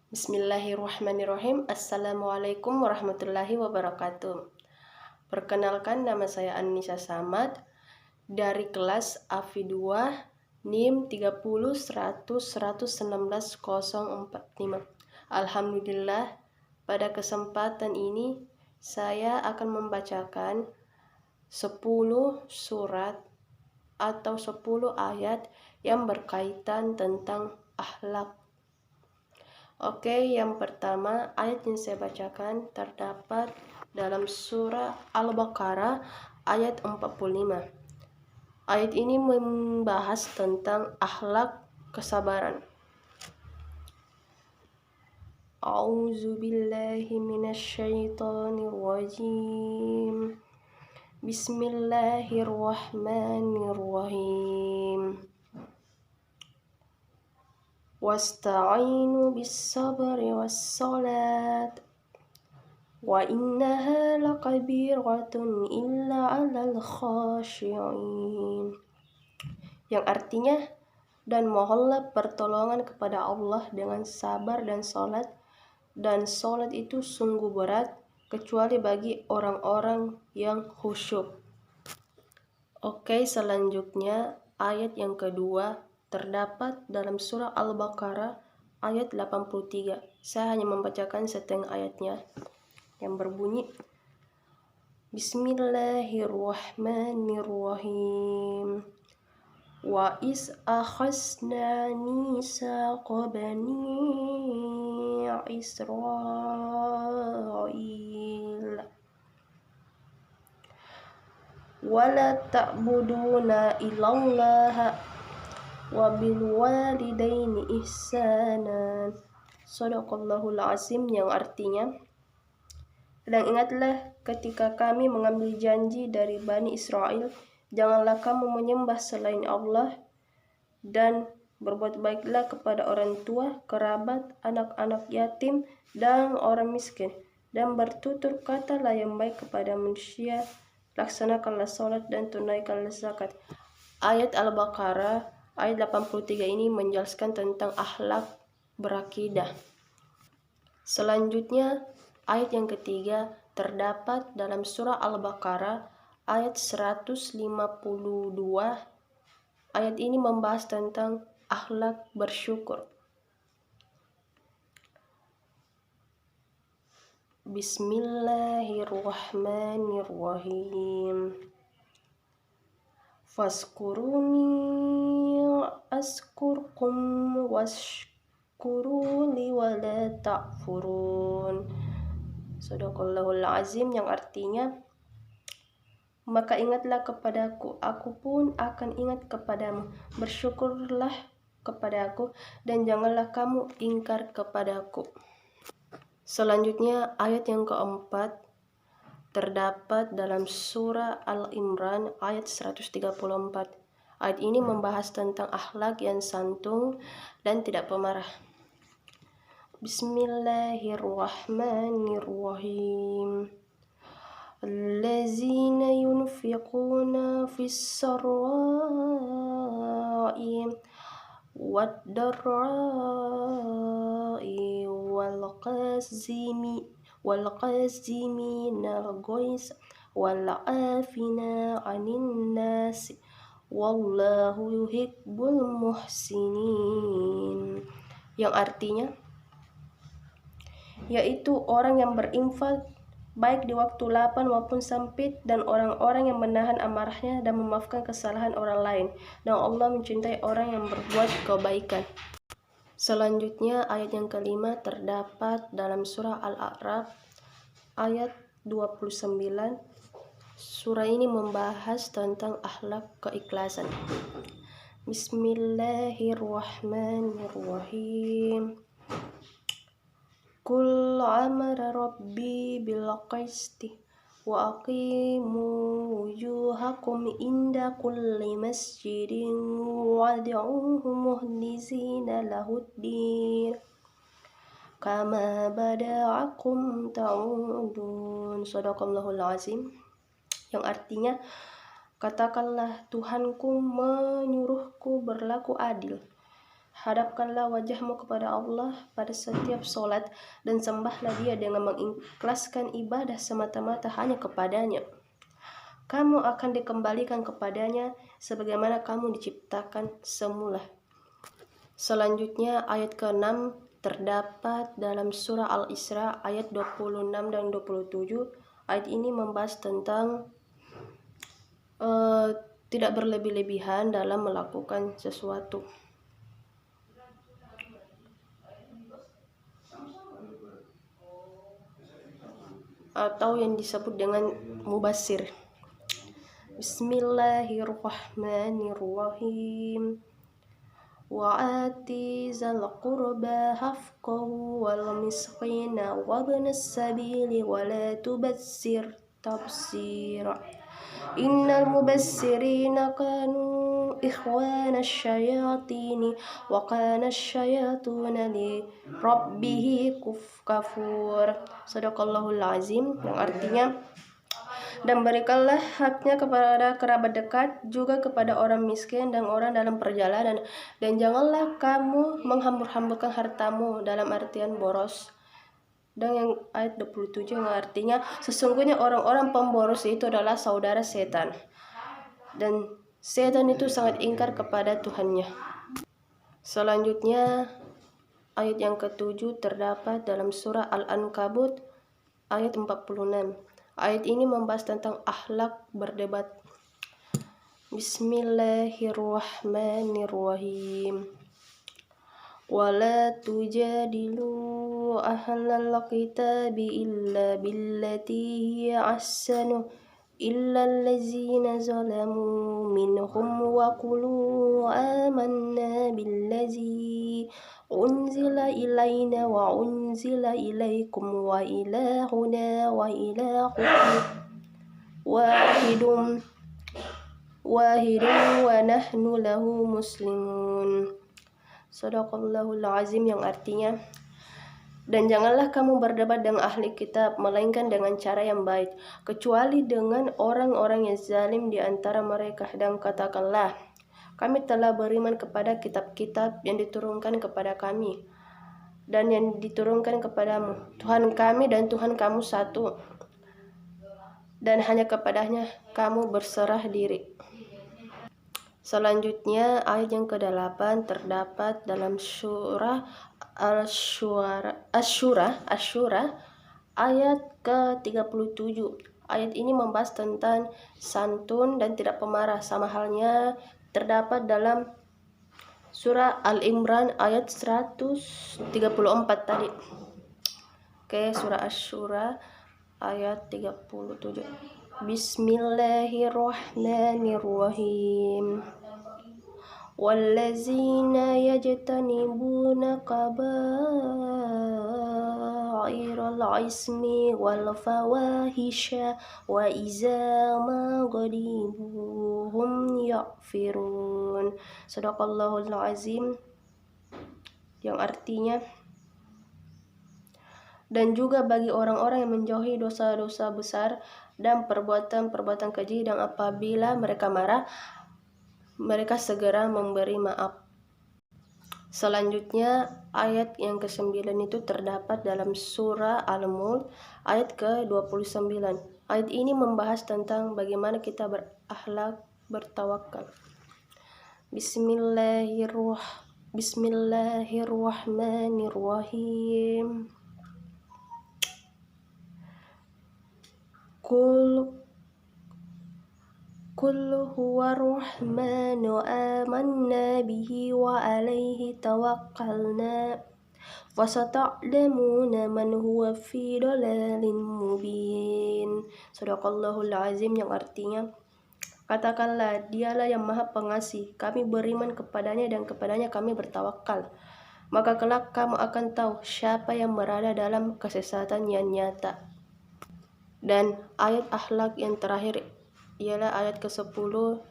Bismillahirrahmanirrahim. Assalamualaikum warahmatullahi wabarakatuh. Perkenalkan, nama saya Annisa Samad dari kelas AFI 2 NIM 30 100 119 045. Alhamdulillah, pada kesempatan ini saya akan membacakan 10 surat atau 10 ayat yang berkaitan tentang akhlak. Oke, yang pertama, ayat yang saya bacakan terdapat dalam surah Al-Baqarah ayat 45. Ayat ini membahas tentang akhlak kesabaran. A'udzu billahi minasyaitonir rajim. Bismillahirrahmanirrahim. Wasta'inu bis-sabri was-salat wa innaha lakabiratun illa 'alal khashi'in. Yang artinya, dan mohonlah pertolongan kepada Allah dengan sabar dan salat, dan salat itu sungguh berat kecuali bagi orang-orang yang khusyuk. Oke, selanjutnya ayat yang kedua terdapat dalam surah Al-Baqarah ayat 83. Saya hanya membacakan setengah ayatnya yang berbunyi, Bismillahirrahmanirrahim. Wa is akhasna misaqa bani Israil wala ta'buduna illallaha wa bil walidaini ihsanan. Shadaqallahul azim, yang artinya, dan ingatlah ketika kami mengambil janji dari Bani Israel, janganlah kamu menyembah selain Allah, dan berbuat baiklah kepada orang tua, kerabat, anak-anak yatim, dan orang miskin, dan bertutur katalah yang baik kepada manusia, laksanakanlah salat dan tunaikanlah zakat. Ayat Al-Baqarah ayat 83 ini menjelaskan tentang akhlak berakidah. Selanjutnya, ayat yang ketiga terdapat dalam surah Al-Baqarah ayat 152. Ayat ini membahas tentang akhlak bersyukur. Bismillahirrahmanirrahim. Faskuruni askurkum washkuruli wala ta'furun. Shadaqallahul azim, yang artinya, maka ingatlah kepadaku, aku pun akan ingat kepadamu. Bersyukurlah kepadaku dan janganlah kamu ingkar kepadaku. Selanjutnya, ayat yang keempat terdapat dalam surah Al-Imran ayat 134. Ayat ini membahas tentang akhlak yang santun dan tidak pemarah. Bismillahirrahmanirrahim. Allazina yunfiquna fis sarra'i wad-dharra'i wal qazimina al-ghaiz wal 'afina 'anil nas wallahu yuhibbul muhsinin. Yang artinya, yaitu orang yang berinfak baik di waktu lapang maupun sempit, dan orang-orang yang menahan amarahnya dan memaafkan kesalahan orang lain, dan Allah mencintai orang yang berbuat kebaikan. Selanjutnya, ayat yang kelima terdapat dalam surah Al-A'raf ayat 29. Surah ini membahas tentang akhlak keikhlasan. Bismillahirrahmanirrahim. Qul amara rabbi bil qisti wa aqimu wujuhakum inda kulli masjidin wad'uhu mukhlisina lahuddin kama bada'akum ta'udun. Shadaqallahul azim, yang artinya, katakanlah, Tuhanku menyuruhku berlaku adil. Hadapkanlah wajahmu kepada Allah pada setiap sholat dan sembahlah Dia dengan mengikhlaskan ibadah semata-mata hanya kepadanya. Kamu akan dikembalikan kepadanya sebagaimana kamu diciptakan semula. Selanjutnya ayat ke-6 terdapat dalam surah Al-Isra ayat 26 dan 27. Ayat ini membahas tentang tidak berlebih-lebihan dalam melakukan sesuatu. Atau yang disebut dengan mubassir. Bismillahirrahmanirrahim. Wa'ati zal qurba haqqahu wal miskina wabnas sabili wala tubassir tabsira. Innal mubassirina kanu ikhwana syayatini wa kana syayatuna li rabbihi kafur. Sadaqallahul azim, yang artinya, dan berikanlah haknya kepada kerabat dekat, juga kepada orang miskin dan orang dalam perjalanan, dan janganlah kamu menghambur-hamburkan hartamu dalam artian boros. Dan yang ayat 27 yang artinya, sesungguhnya orang-orang pemboros itu adalah saudara setan, dan setan itu sangat ingkar kepada Tuhannya. Selanjutnya ayat yang ke-7 terdapat dalam surah Al-Ankabut ayat 46. Ayat ini membahas tentang akhlak berdebat. Bismillahirrahmanirrahim. Wala tujadilu ahlal kitabi illa billati hiya ahsanu illa allazina zalamu minhum wa qulu amanna billazi unzila ilaina wa unzila ilaikum wa ilahuna wa ilahukum wahidun wa nahnu lahu muslimun. Sadaqallahul azim, yang artinya, dan janganlah kamu berdebat dengan ahli kitab melainkan dengan cara yang baik, kecuali dengan orang-orang yang zalim di antara mereka, dan katakanlah, kami telah beriman kepada kitab-kitab yang diturunkan kepada kami dan yang diturunkan kepadamu. Tuhan kami dan Tuhan kamu satu, dan hanya kepadanya kamu berserah diri. Selanjutnya ayat yang ke-8 terdapat dalam surah Asy-Syura ayat ke-37. Ayat ini membahas tentang santun dan tidak pemarah, sama halnya terdapat dalam surah Al-Imran ayat 134 tadi. Oke, surah Asy-Syura ayat 37. Bismillahirrahmanirrahim. Wallazina yajtanibuna kabairal ismi wal fawahisha wa iza ma ghadibuhum yaghfirun. Sadaqallahul azim, yang artinya, dan juga bagi orang-orang yang menjauhi dosa-dosa besar dan perbuatan-perbuatan keji, dan apabila mereka marah, mereka segera memberi maaf. Selanjutnya ayat yang ke-9 itu terdapat dalam surah Al-Mulk ayat ke-29. Ayat ini membahas tentang bagaimana kita berakhlak bertawakal. Bismillahirrahmanirrahim. Qul huwa rahmanu amanna bihi wa alaihi tawakkalna fasata'lamuna man huwa fi dhalalin mubin. Sadaqallahul azim, yang artinya, katakanlah, dialah yang maha pengasih, kami beriman kepadanya dan kepadanya kami bertawakal, maka kelak kamu akan tahu siapa yang berada dalam kesesatan yang nyata. Dan ayat akhlak yang terakhir ialah ayat ke-10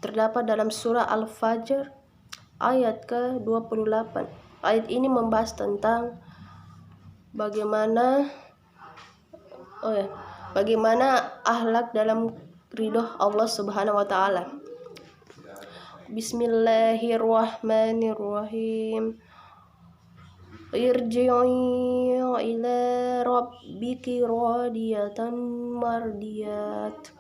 terdapat dalam surah Al-Fajr ayat ke-28. Ayat ini membahas tentang bagaimana akhlak dalam ridho Allah Subhanahu wa taala. Bismillahirrahmanirrahim. Irji'i ila rabbiki radiyatan mardiyat.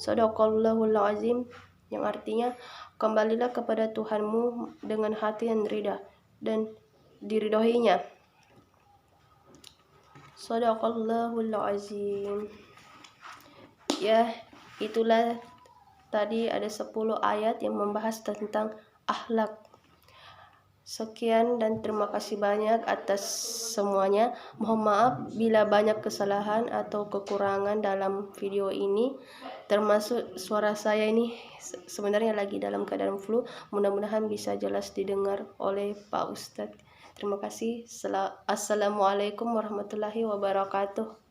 Shadaqallahul azim, yang artinya kembalilah kepada Tuhanmu dengan hati yang ridha dan diridhoinya. Shadaqallahul azim. Ya, itulah tadi ada 10 ayat yang membahas tentang akhlak. Sekian dan terima kasih banyak atas semuanya. Mohon maaf bila banyak kesalahan atau kekurangan dalam video ini. Termasuk suara saya ini sebenarnya lagi dalam keadaan flu. Mudah-mudahan bisa jelas didengar oleh Pak Ustadz. Terima kasih. Assalamualaikum warahmatullahi wabarakatuh.